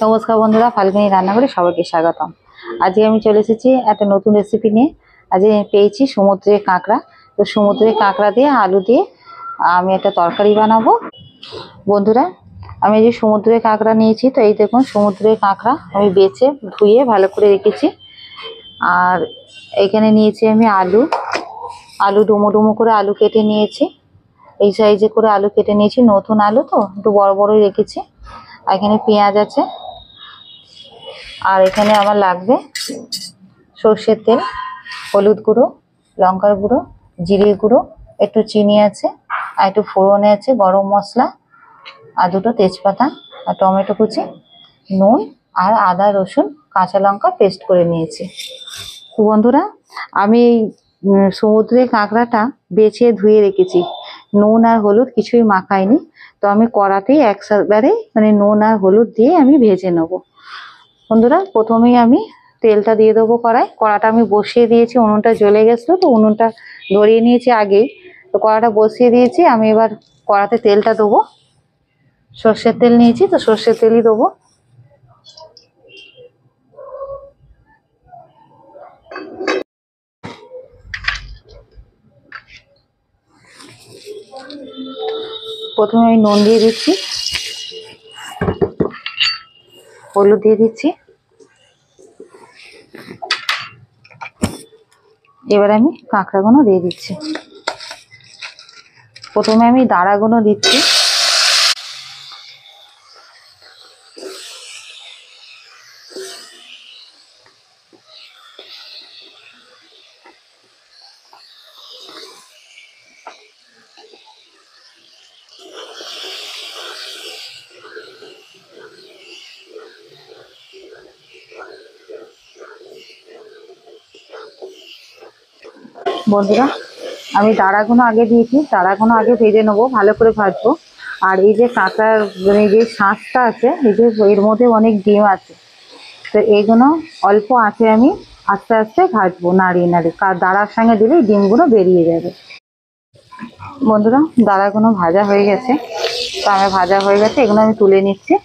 নমস্কার বন্ধুরা, ফাল্গুনী রান্নাঘরে সবাইকে স্বাগতম। আজকে আমি চলে এসেছি একটা নতুন রেসিপি নিয়ে। আজকে পেয়েছি সমুদ্রের কাঁকড়া। তো সমুদ্রের কাঁকড়া দিয়ে আলু দিয়ে আমি একটা তরকারি বানাবো। বন্ধুরা, আমি যে সমুদ্রের কাঁকড়া নিয়েছি, তো এই দেখুন সমুদ্রের কাঁকড়া আমি বেছে ধুয়ে ভালো করে রেখেছি। আর এখানে নিয়েছি আমি আলু ডুমো ডুমো করে আলু কেটে নিয়েছি। এই সাইজে করে আলু কেটে নিয়েছি, নতুন আলু তো একটু বড় বড়ই রেখেছি। আর এখানে পেঁয়াজ আছে। আর এখানে আমার লাগবে সর্ষের তেল, হলুদ গুঁড়ো, লঙ্কার গুঁড়ো, জিরে গুঁড়ো, একটু চিনি আছে, আর একটু ফোড়নে আছে গরম মশলা, আর দুটো তেজপাতা, আর টমেটো কুচি, নুন, আর আদা রসুন কাঁচা লঙ্কা পেস্ট করে নিয়েছি। তো বন্ধুরা, আমি এই সমুদ্রের কাঁকড়াটা বেছে ধুয়ে রেখেছি, নুন আর হলুদ কিছুই মাখাইনি। তো আমি কড়াতেই একবারে মানে নুন আর হলুদ দিয়ে আমি ভেজে নেবো। বন্ধুরা, প্রথমেই আমি তেলটা দিয়ে দেবো কড়াটা আমি বসিয়ে দিয়েছি, উনুনটা জ্বলে গেছিলো তো উনুনটা ধরিয়ে নিয়েছি আগেই। তো কড়াটা বসিয়ে দিয়েছি, আমি এবার কড়াতে তেলটা দেবো। সর্ষের তেল নিয়েছি, তো সর্ষের তেলই দেবো। প্রথমে আমি নুন দিয়ে দিচ্ছি, হলুদ দিয়ে দিচ্ছি। এবার আমি কাঁকড়াগুলো দিয়ে দিচ্ছি। প্রথমে আমি দাঁড়াগুলো দিচ্ছি। বন্ধুরা, আমি দাঁড়াগুলো আগে দিয়েছি, দাঁড়াগুলো আগে ভেজে নেবো, ভালো করে ভাজবো। আর এই যে কাঁকড়ার মানে যে শাঁসটা আছে, এই যে এর মধ্যে অনেক ডিম আছে, তো এইগুলো অল্প আঁচে আমি আস্তে আস্তে ভাজবো, নাড়িয়ে নাড়িয়ে। দাঁড়ার সঙ্গে দিলেই ডিমগুলো বেরিয়ে যাবে। বন্ধুরা, দাঁড়াগুলো ভাজা হয়ে গেছে, তো আমার ভাজা হয়ে গেছে, এগুলো আমি তুলে নিচ্ছি।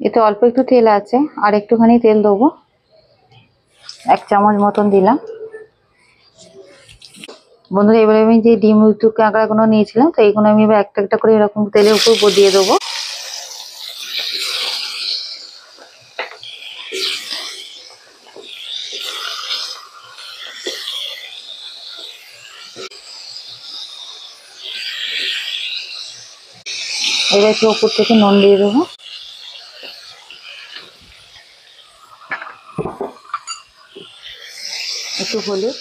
এতে অল্প একটু তেল আছে, আর একটুখানি তেল দেবো, 1 চামচ মতন দিলাম। বন্ধুরা, এবারে আমি যে ডিম কাঁকড়াগুলো নিয়েছিলাম, তো এইগুলো আমি এবার একটা একটা করে এরকম তেলের উপর দিয়ে দেবো। এবার একটু উপর থেকে নুন দিয়ে দেবো। একটু হলুদ,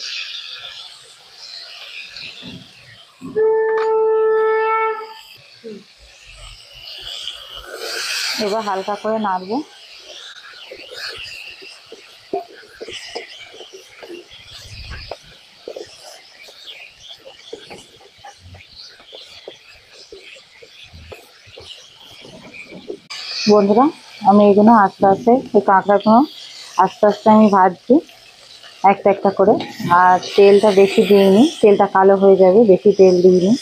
এবার হালকা করে নাড়বো। বন্ধুরা, আমি এগুলো আস্তে আস্তে এই কাঁকড়াগুলো আস্তে আস্তে আমি ভাজছি একটা একটা করে। আর তেলটা বেশি দিইনি, তেলটা কালো হয়ে যাবে, বেশি তেল দিইনি।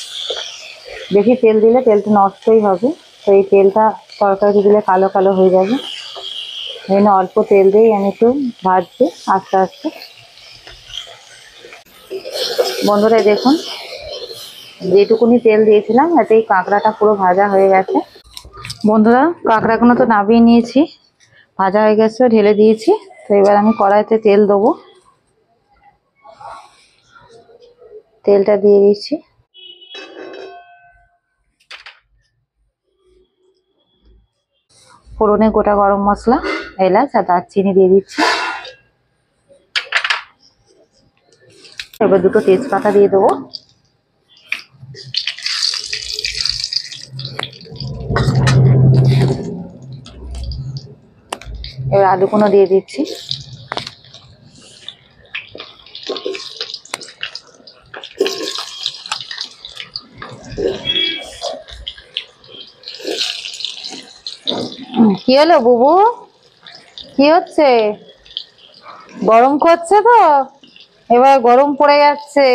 বেশি তেল দিলে তেলটা নষ্টই হবে, তো এই তেলটা তরকারি দিলে কালো কালো হয়ে যাবে। এই জন্য অল্প তেল দিয়েই আমি একটু ভাজছি আস্তে আস্তে। বন্ধুরা দেখুন, যেটুকুনি তেল দিয়েছিলাম এতেই কাঁকড়াটা পুরো ভাজা হয়ে গেছে। বন্ধুরা, কাঁকড়াগুলো তো নামিয়ে নিয়েছি, ভাজা হয়ে গেছে, ঢেলে দিয়েছি। তো এবার আমি কড়াইতে তেল দেবো, তেলটা দিয়ে দিচ্ছি। ফোড়নে গোটা গরম মশলা, এলাচ আর দারচিনি দিয়ে দিচ্ছি। এবার দুটো তেজপাতা দিয়ে দেবো। এবার আলুগুলো দিয়ে দিচ্ছি। কি হলো বুবু, কি হচ্ছে? গরম করছে তো, এবার গরম পড়ে যাচ্ছে।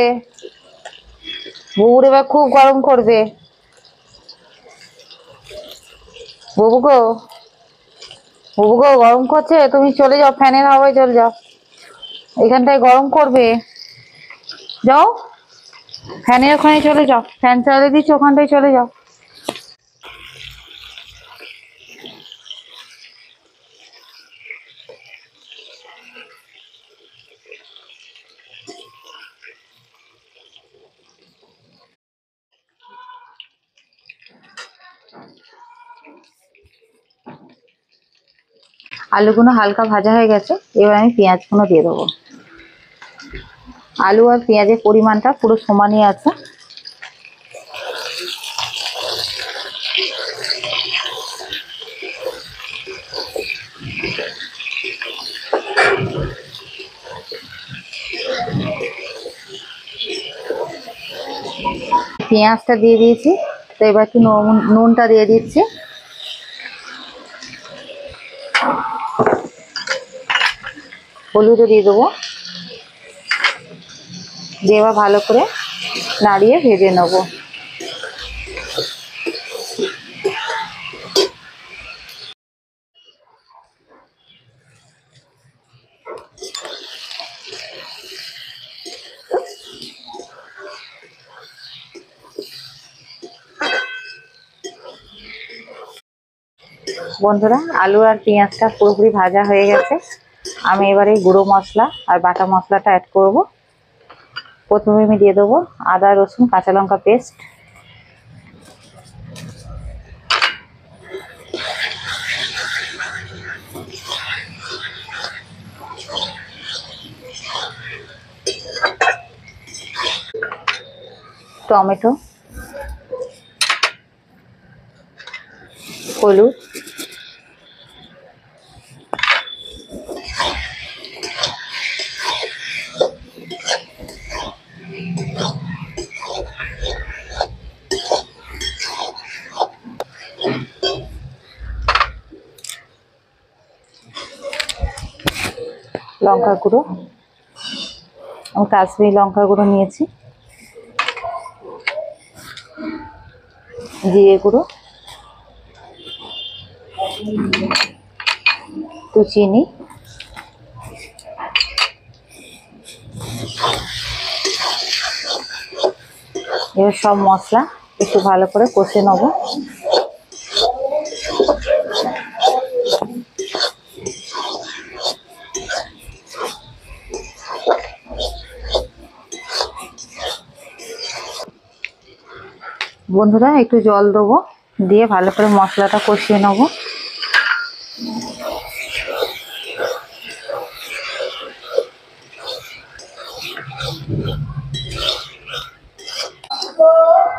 বুবুর এবার খুব গরম করবে। বুবু গো, বুবু গো, গরম করছে, তুমি চলে যাও, ফ্যানের হাওয়ায় চলে যাও। এখানটায় গরম করবে, যাও ফ্যানের ওখানে চলে যাও, ফ্যান চালিয়ে দিচ্ছি, ওখানটায় চলে যাও। আলুগুলো হালকা ভাজা হয়ে গেছে, এবার আমি পেঁয়াজগুলো দিয়ে দেবো। আলু আর পেঁয়াজের পরিমাণটা পুরো সমানই আছে। পেঁয়াজটা দিয়ে দিয়েছি, তো এবার একটু নুনটা দিয়ে দিচ্ছি, হলুদও দিয়ে দেবো, দিয়ে এবার ভালো করে নাড়িয়ে ভেজে নেবো। বন্ধুরা, আলু আর পেঁয়াজটা পুরোপুরি ভাজা হয়ে গেছে। আমি এবারে গুঁড়ো মশলা আর বাটা মশলাটা অ্যাড করব। প্রথমে আমি দিয়ে দেবো আদা রসুন কাঁচা লঙ্কা পেস্ট, টমেটো, হলুদ, লঙ্কা গুঁড়ো, আমি কাশ্মীরি লঙ্কা গুঁড়ো নিয়েছি, জিরে গুঁড়ো, একটু চিনি, এবার সব মশলা একটু ভালো করে কষে নেবো। বন্ধুরা, একটু জল দেবো, দিয়ে ভালো করে মশলাটা কষিয়ে নেবো।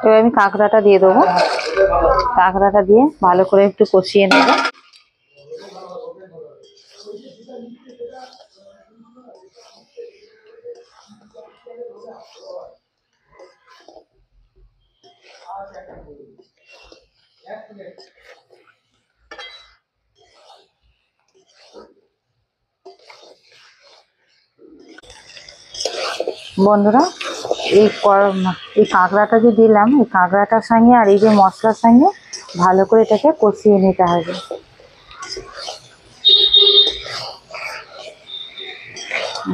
এবার আমি কাঁকড়াটা দিয়ে দেবো, কাঁকড়াটা দিয়ে ভালো করে একটু কষিয়ে নেব। বন্ধুরা, এই কাঁকড়াটা যে দিলাম, এই কাঁকড়াটার সঙ্গে আর এই যে মশলার সঙ্গে ভালো করে এটাকে কষিয়ে নিতে হবে।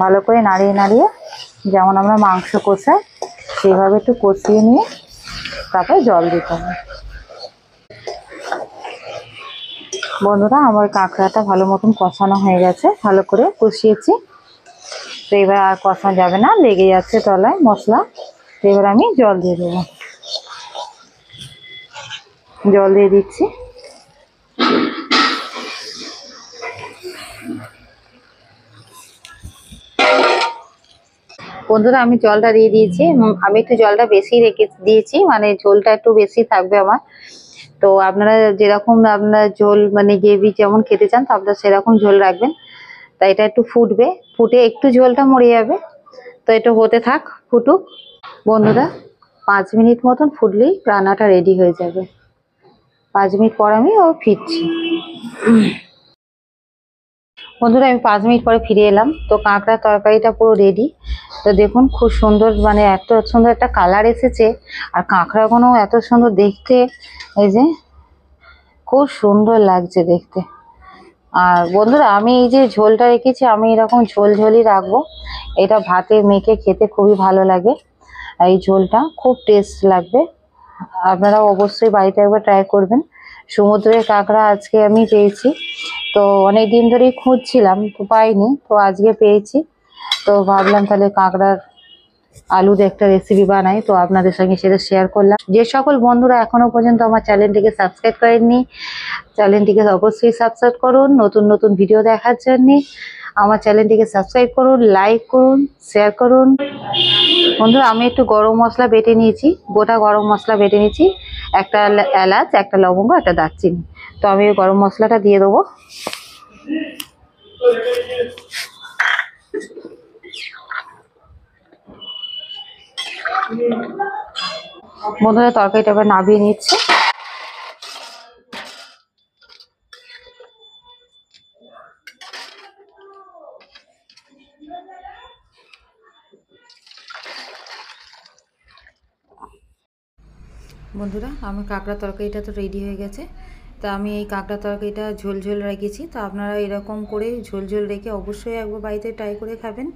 ভালো করে নাড়িয়ে নাড়িয়ে, যেমন আমরা মাংস কষাই সেইভাবে একটু কষিয়ে নিয়ে তারপরে জল দিতে হবে। বন্ধুরা, আমার কাঁকড়াটা ভালো মতন কষানো হয়ে গেছে, ভালো করে কষিয়েছি। তো এবার আর কষানো যাবে না, লেগে যাচ্ছে তলায় মশলা। তো এবার আমি জল দিয়ে দেবো, জল দিয়ে দিচ্ছি। বন্ধুরা, আমি জলটা দিয়ে দিয়েছি, আমি একটু জলটা বেশি রেখে দিয়েছি, মানে ঝোলটা একটু বেশি থাকবে আমার। তো আপনারা যেরকম আপনারা ঝোল মানে গ্রেভি যেমন খেতে চান, তো আপনারা সেরকম ঝোল রাখবেন। তাই এটা একটু ফুটবে, ফুটে একটু ঝোলটা মরে যাবে। তো এটা হতে থাক, ফুটুক। বন্ধুরা, 5 মিনিট মতন ফুটলেই রান্নাটা রেডি হয়ে যাবে। 5 মিনিট পর আমি ফিরছি। বন্ধুরা আমি 5 মিনিট পরে ফিরে এলাম। তো কাঁকড়ার তরকারিটা পুরো রেডি। তো দেখুন খুব সুন্দর, মানে এত সুন্দর একটা কালার এসেছে, আর কাঁকড়াগুলো এত সুন্দর দেখতে, এই যে খুব সুন্দর লাগছে দেখতে। আর বন্ধুরা আমি এই যে ঝোলটা রেখেছি, আমি এরকম ঝোল ঝোলই রাখবো। এটা ভাতে মেখে খেতে খুবই ভালো লাগে, এই ঝোলটা খুব টেস্ট লাগবে। আপনারা অবশ্যই বাড়িতে একবার ট্রাই করবেন। সমুদ্রের কাঁকড়া আজকে আমি পেয়েছি, তো অনেক দিন ধরেই খুঁজছিলাম, তো পাইনি, তো আজকে পেয়েছি। তো ভাবলাম তাহলে কাঁকড়ার আলুর একটা রেসিপি বানাই, তো আপনাদের সঙ্গে সেটা শেয়ার করলাম। যে সকল বন্ধুরা এখনো পর্যন্ত আমার চ্যানেলটিকে সাবস্ক্রাইব করেননি, চ্যানেলটিকে অবশ্যই সাবস্ক্রাইব করুন। নতুন নতুন ভিডিও দেখার জন্য আমার চ্যানেলটিকে সাবস্ক্রাইব করুন, লাইক করুন, শেয়ার করুন। বন্ধুরা আমি একটু গরম মশলা বেটে নিয়েছি, গোটা গরম মশলা বেটে নিয়েছি, একটা এলাচ, একটা লবঙ্গ, একটা দারচিনি। তো আমি গরম মশলাটা দিয়ে দেবো। বন্ধুরা তরকারিটা এবার নামিয়ে নিচ্ছে। বন্ধুরা আমি কাঁকড়া তরকারিটা তো রেডি হয়ে গেছে। তা আমি এই কাঁকড়া তরকারিটা ঝোল ঝোল রেখেছি, তো আপনারা এরকম করে ঝোল ঝোল রেখে অবশ্যই একবার বাড়িতে ট্রাই করে খাবেন।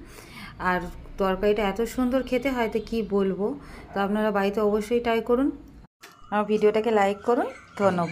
আর তরকারিটা এত সুন্দর খেতে হয় তো কী বলবো, তো আপনারা বাড়িতে অবশ্যই ট্রাই করুন। আমার ভিডিওটাকে লাইক করুন। ধন্যবাদ।